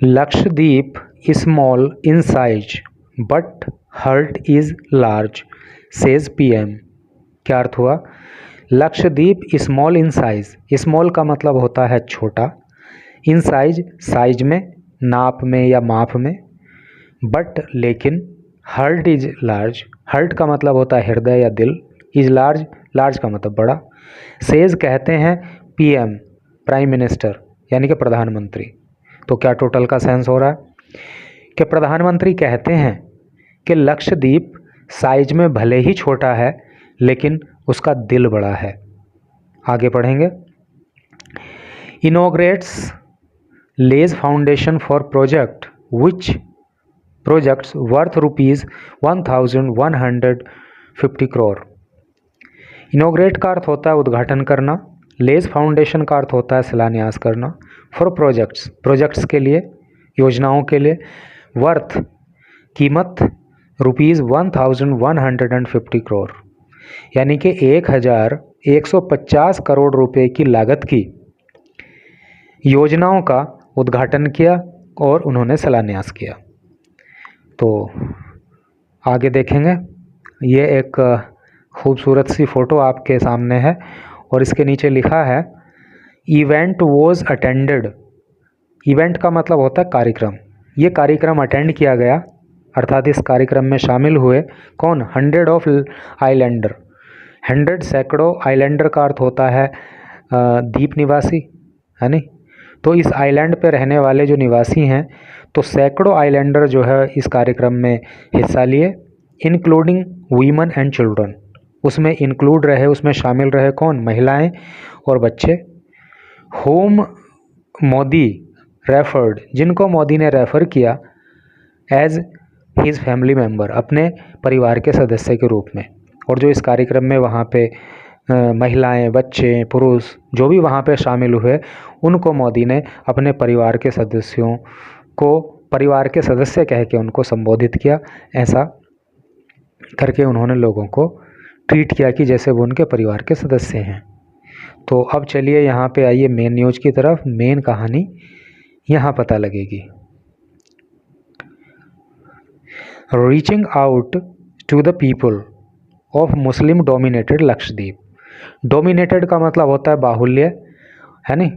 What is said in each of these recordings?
Lakshadweep small in size but heart is large says PM. क्या अर्थ हुआ? Lakshadweep small in size, small का मतलब होता है छोटा, इन साइज साइज में, नाप में या माप में, बट लेकिन, हर्ट इज लार्ज, हर्ट का मतलब होता है हृदय या दिल, इज लार्ज, लार्ज का मतलब बड़ा। सेज कहते हैं पीएम, प्राइम मिनिस्टर यानी कि प्रधानमंत्री। तो क्या टोटल का सेंस हो रहा है कि प्रधानमंत्री कहते हैं कि लक्षद्वीप साइज में भले ही छोटा है लेकिन उसका दिल बड़ा है। आगे पढ़ेंगे। Inaugurates lays foundation for project which projects worth ₹1150 crore. Inaugurate का अर्थ होता है उद्घाटन करना, लेज फाउंडेशन का अर्थ होता है शिलान्यास करना, फॉर प्रोजेक्ट्स प्रोजेक्ट्स के लिए, योजनाओं के लिए, वर्थ कीमत ₹1150 करोड़ यानी कि 1150 करोड़ रुपए की लागत की योजनाओं का उद्घाटन किया और उन्होंने शिलान्यास किया। तो आगे देखेंगे। ये एक खूबसूरत सी फ़ोटो आपके सामने है और इसके नीचे लिखा है इवेंट वॉज अटेंडेड। इवेंट का मतलब होता है कार्यक्रम। ये कार्यक्रम अटेंड किया गया, अर्थात इस कार्यक्रम में शामिल हुए कौन? 100 ऑफ आइलैंडर। 100 सैकड़ों, आइलैंडर का अर्थ होता है द्वीप निवासी, है नहीं? तो इस आइलैंड पे रहने वाले जो निवासी हैं, तो सैकड़ों आइलैंडर जो है इस कार्यक्रम में हिस्सा लिए, इंक्लूडिंग वीमन एंड चिल्ड्रन। उसमें इंक्लूड रहे, उसमें शामिल रहे कौन? महिलाएं और बच्चे। होम मोदी रेफर्ड, जिनको मोदी ने रेफ़र किया एज हिज फैमिली मेम्बर, अपने परिवार के सदस्य के रूप में। और जो इस कार्यक्रम में वहाँ पे महिलाएं, बच्चे, पुरुष जो भी वहाँ पे शामिल हुए, उनको मोदी ने अपने परिवार के सदस्यों को परिवार के सदस्य कह के उनको संबोधित किया। ऐसा करके उन्होंने लोगों को ट्रीट किया कि जैसे वो उनके परिवार के सदस्य हैं। तो अब चलिए यहाँ पे आइए मेन न्यूज़ की तरफ। मेन कहानी यहाँ पता लगेगी। Reaching out to the people of Muslim dominated Lakshadweep. Dominated का मतलब होता है बाहुल्य, है नहीं?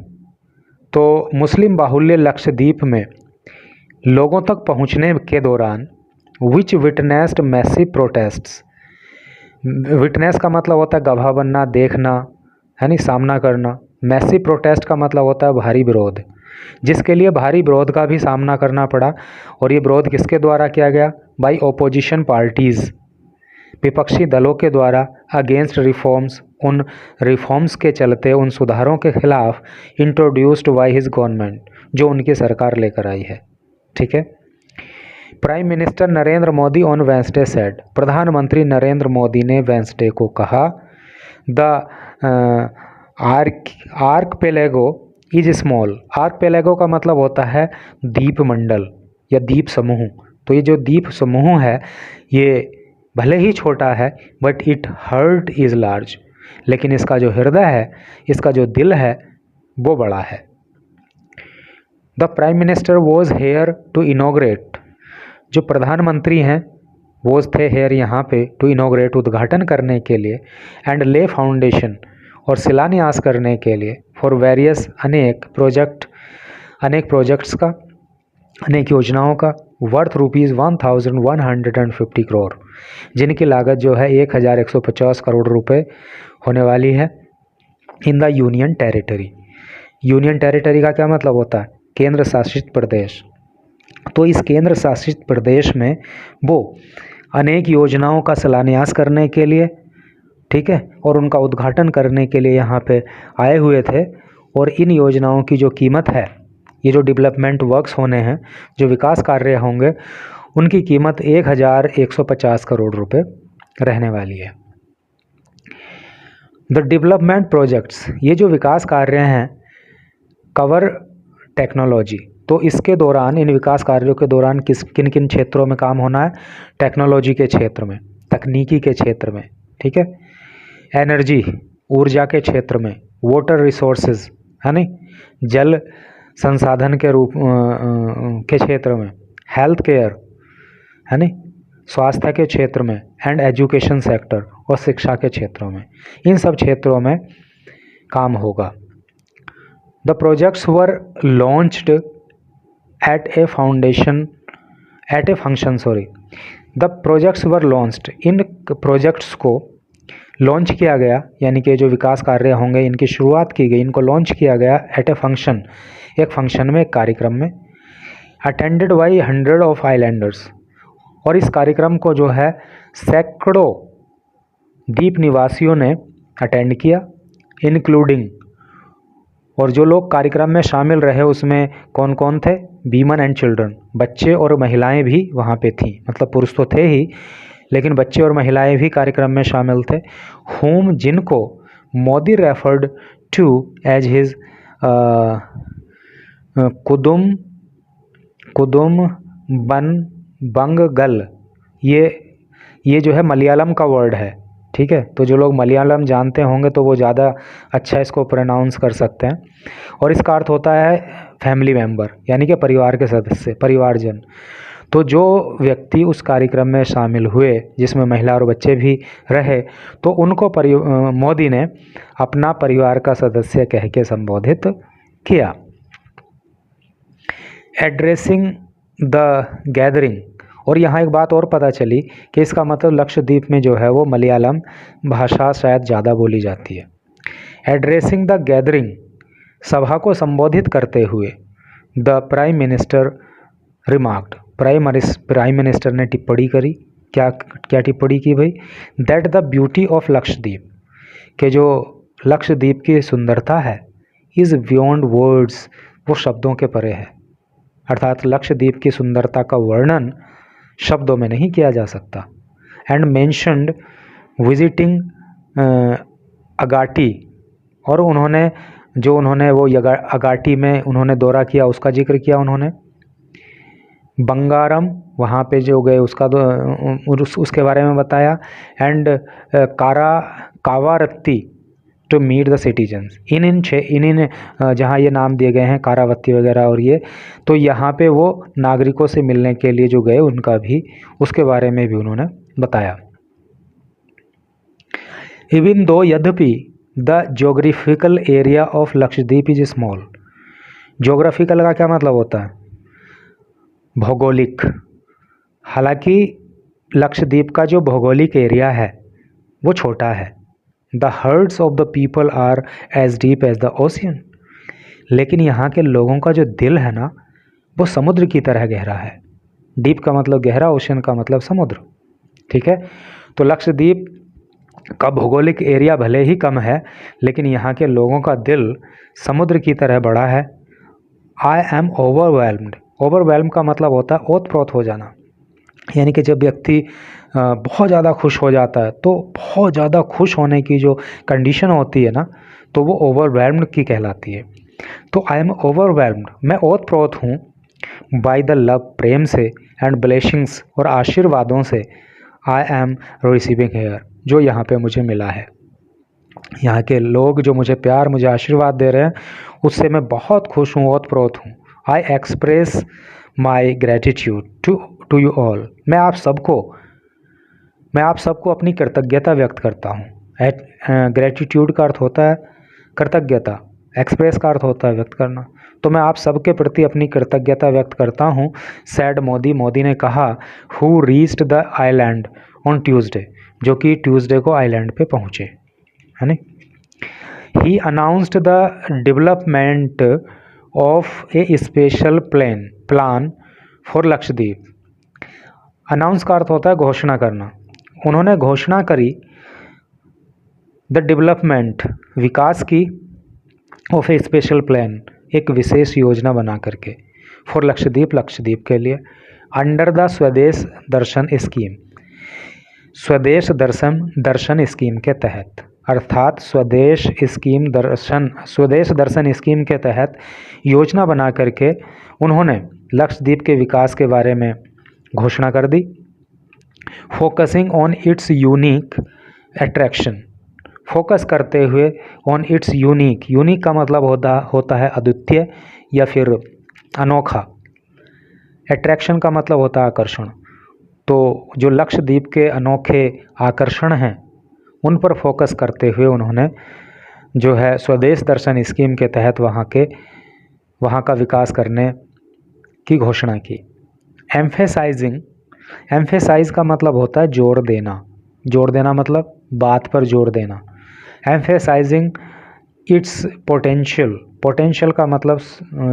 तो मुस्लिम बाहुल्य लक्षद्वीप में लोगों तक पहुंचने के दौरान विच विटनेस्ड मैसिव प्रोटेस्ट्स। विटनेस का मतलब होता है गवाह बनना, देखना, है नहीं, सामना करना। मैसिव प्रोटेस्ट का मतलब होता है भारी विरोध, जिसके लिए भारी विरोध का भी सामना करना पड़ा। और ये विरोध किसके द्वारा किया गया? बाई ओपोजिशन पार्टीज़, विपक्षी दलों के द्वारा, अगेंस्ट रिफॉर्म्स, उन रिफॉर्म्स के चलते, उन सुधारों के खिलाफ, इंट्रोड्यूस्ड बाई हिज गवर्नमेंट, जो उनकी सरकार लेकर आई है। ठीक है। Prime minister Narendra Modi on Wednesday said, प्रधानमंत्री नरेंद्र मोदी ने वेंसडे को कहा, द आर्कपेलेगो इज स्मॉल। आर्कपेलेगो का मतलब होता है द्वीप मंडल या द्वीप समूह। तो ये जो द्वीप समूह है ये भले ही छोटा है, but it heart is large, लेकिन इसका जो हृदय है, इसका जो दिल है, वो बड़ा है। The prime minister was here to inaugurate, जो प्रधानमंत्री हैं वो थे हेयर यहाँ पे टू इनॉग्रेट, उद्घाटन करने के लिए, एंड ले फाउंडेशन, और शिलान्यास करने के लिए, फॉर वेरियस, अनेक प्रोजेक्ट्स का, अनेक योजनाओं का, वर्थ ₹1150 करोड़, जिनकी लागत जो है 1150 करोड़ रुपए होने वाली है। In the union territory. Union territory का क्या मतलब होता है? केंद्र शासित प्रदेश। तो इस केंद्र शासित प्रदेश में वो अनेक योजनाओं का शिलान्यास करने के लिए, ठीक है, और उनका उद्घाटन करने के लिए यहाँ पे आए हुए थे। और इन योजनाओं की जो कीमत है, ये जो डेवलपमेंट वर्क्स होने हैं, जो विकास कार्य होंगे, उनकी कीमत 1150 करोड़ रुपए रहने वाली है। द डेवलपमेंट प्रोजेक्ट्स, ये जो विकास कार्य हैं, कवर टेक्नोलॉजी। तो इसके दौरान, इन विकास कार्यों के दौरान किन किन क्षेत्रों में काम होना है? टेक्नोलॉजी के क्षेत्र में, तकनीकी के क्षेत्र में, ठीक है, एनर्जी, ऊर्जा के क्षेत्र में, वाटर रिसोर्सेज, है नहीं, जल संसाधन के रूप के क्षेत्र में, हेल्थ केयर है नी, स्वास्थ्य के क्षेत्र में, एंड एजुकेशन सेक्टर और शिक्षा के क्षेत्रों में, इन सब क्षेत्रों में काम होगा। The projects were launched at a function the projects were launched, इन प्रोजेक्ट्स को लॉन्च किया गया, यानी कि जो विकास कार्य होंगे इनकी शुरुआत की गई, इनको लॉन्च किया गया एट ए फंक्शन, एक फंक्शन में, एक कार्यक्रम में, अटेंडेड बाई 100 ऑफ आइलैंडर्स, और इस कार्यक्रम को जो है सैकड़ों द्वीप निवासियों ने अटेंड किया, इंक्लूडिंग, और जो लोग कार्यक्रम में शामिल रहे उसमें कौन कौन थे, वीमेन एंड चिल्ड्रन, बच्चे और महिलाएं भी वहाँ पे थीं, मतलब पुरुष तो थे ही लेकिन बच्चे और महिलाएं भी कार्यक्रम में शामिल थे, होम, जिनको Modi referred to as his कुदुम बन बंगगल, ये जो है मलयालम का वर्ड है, ठीक है। तो जो लोग मलयालम जानते होंगे तो वो ज़्यादा अच्छा इसको प्रोनाउंस कर सकते हैं, और इसका अर्थ होता है फैमिली मेंबर, यानी कि परिवार के सदस्य, परिवारजन। तो जो व्यक्ति उस कार्यक्रम में शामिल हुए जिसमें महिला और बच्चे भी रहे, तो उनको मोदी ने अपना परिवार का सदस्य कह के संबोधित किया। एड्रेसिंग द गैदरिंग, और यहाँ एक बात और पता चली कि इसका मतलब लक्षद्वीप में जो है वो मलयालम भाषा शायद ज़्यादा बोली जाती है। एड्रेसिंग द गैदरिंग, सभा को संबोधित करते हुए, the prime minister remarked, prime minister ने टिप्पणी करी, क्या टिप्पणी की भाई, that the beauty of Lakshadweep, कि जो लक्षद्वीप की सुंदरता है, इज़ बियॉन्ड वर्ड्स, वो शब्दों के परे है, अर्थात लक्षद्वीप की सुंदरता का वर्णन शब्दों में नहीं किया जा सकता। एंड मेंशन्ड विजिटिंग अगाटी, और उन्होंने वो अगाटी में उन्होंने दौरा किया उसका जिक्र किया उन्होंने। बंगारम, वहाँ पे जो गए उसके बारे में बताया। And Kavaratti to meet the citizens, in जहाँ ये नाम दिए गए हैं कारावती वगैरह और ये, तो यहाँ पे वो नागरिकों से मिलने के लिए जो गए उनका भी, उसके बारे में भी उन्होंने बताया। इवन दो, यद्यपि, the geographical area of Lakshadweep is small, geographical का क्या मतलब होता है, भौगोलिक, हालांकि लक्षद्वीप का जो भौगोलिक एरिया है वो छोटा है। The hearts of the people are as deep as the ocean, लेकिन यहाँ के लोगों का जो दिल है ना वो समुद्र की तरह गहरा है। डीप का मतलब गहरा, ओशियन का मतलब समुद्र, ठीक है। तो लक्षद्वीप का भौगोलिक एरिया भले ही कम है लेकिन यहाँ के लोगों का दिल समुद्र की तरह बड़ा है। आई एम ओवरवेल्म्ड, ओवरवेल्म का मतलब होता है ओत-प्रोत हो जाना, यानी कि जब व्यक्ति बहुत ज़्यादा खुश हो जाता है तो बहुत ज़्यादा खुश होने की जो कंडीशन होती है ना तो वो ओवरवेल्म्ड की कहलाती है। तो आई एम ओवरवेल्म्ड, मैं ओत-प्रोत हूँ, बाय द लव, प्रेम से, एंड ब्लेसिंग्स, और आशीर्वादों से, आई एम रिसीविंग हेयर, जो यहाँ पे मुझे मिला है। यहाँ के लोग जो मुझे प्यार, मुझे आशीर्वाद दे रहे हैं उससे मैं बहुत खुश हूँ, ओत-प्रोत हूँ। I express my gratitude to you all, मैं आप सबको अपनी कृतज्ञता व्यक्त करता हूँ। ग्रेटिट्यूड का अर्थ होता है कृतज्ञता, एक्सप्रेस का अर्थ होता है व्यक्त करना, तो मैं आप सबके प्रति अपनी कृतज्ञता व्यक्त करता हूँ। सैड मोदी ने कहा, who reached the island on Tuesday, जो कि ट्यूसडे को आइलैंड पे पहुँचे, है नी। He announced the development of a special plan for Lakshadweep. Announce का अर्थ होता है घोषणा करना, उन्होंने घोषणा करी द डेवलपमेंट, विकास की, ऑफ ए स्पेशल प्लान, एक विशेष योजना बना करके, फॉर लक्षद्वीप के लिए, अंडर द स्वदेश दर्शन स्कीम, स्वदेश दर्शन स्कीम के तहत, अर्थात स्वदेश दर्शन स्कीम के तहत योजना बना करके उन्होंने लक्षद्वीप के विकास के बारे में घोषणा कर दी। Focusing on its unique attraction, focus करते हुए ऑन इट्स यूनिक का मतलब होता है अद्वितीय या फिर अनोखा। अट्रैक्शन का मतलब होता है आकर्षण। तो जो लक्षद्वीप के अनोखे आकर्षण हैं उन पर फोकस करते हुए उन्होंने जो है स्वदेश दर्शन स्कीम के तहत वहाँ का विकास करने की घोषणा की। एम्फेसाइज का मतलब होता है जोर देना। जोर देना मतलब बात पर जोर देना। एम्फेसाइजिंग इट्स पोटेंशियल का मतलब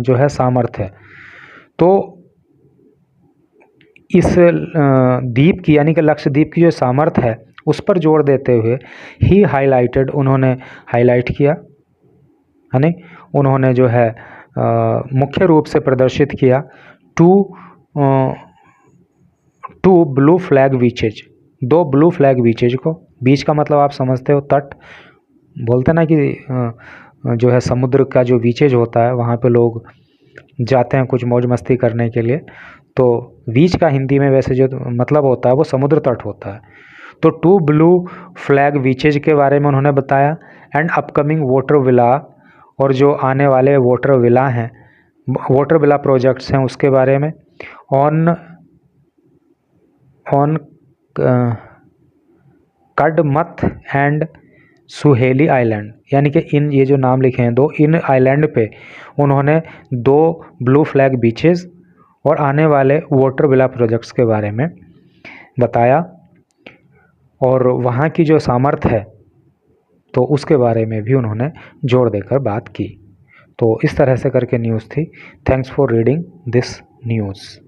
जो है सामर्थ्य। तो इस द्वीप की यानी कि लक्षद्वीप की जो सामर्थ्य है उस पर जोर देते हुए ही उन्होंने हाईलाइट किया, है नहीं, उन्होंने जो है मुख्य रूप से प्रदर्शित किया two blue flag beaches, 2 blue flag beaches को। बीच का मतलब आप समझते हो, तट बोलते ना कि जो है समुद्र का जो बीचेज होता है वहाँ पे लोग जाते हैं कुछ मौज मस्ती करने के लिए। तो बीच का हिंदी में वैसे जो मतलब होता है वो समुद्र तट होता है। तो 2 ब्लू फ्लैग बीचेज के बारे में उन्होंने बताया एंड अपकमिंग वाटर विला, और जो आने वाले वाटर विला प्रोजेक्ट्स हैं उसके बारे में। ऑन कडमथ एंड सुहेली आइलैंड, यानी कि इन ये जो नाम लिखे हैं 2, इन आइलैंड पे उन्होंने 2 ब्लू फ्लैग बीचेस और आने वाले वाटर विला प्रोजेक्ट्स के बारे में बताया, और वहाँ की जो सामर्थ्य है तो उसके बारे में भी उन्होंने जोर देकर बात की। तो इस तरह से करके न्यूज़ थी। Thanks for reading this news.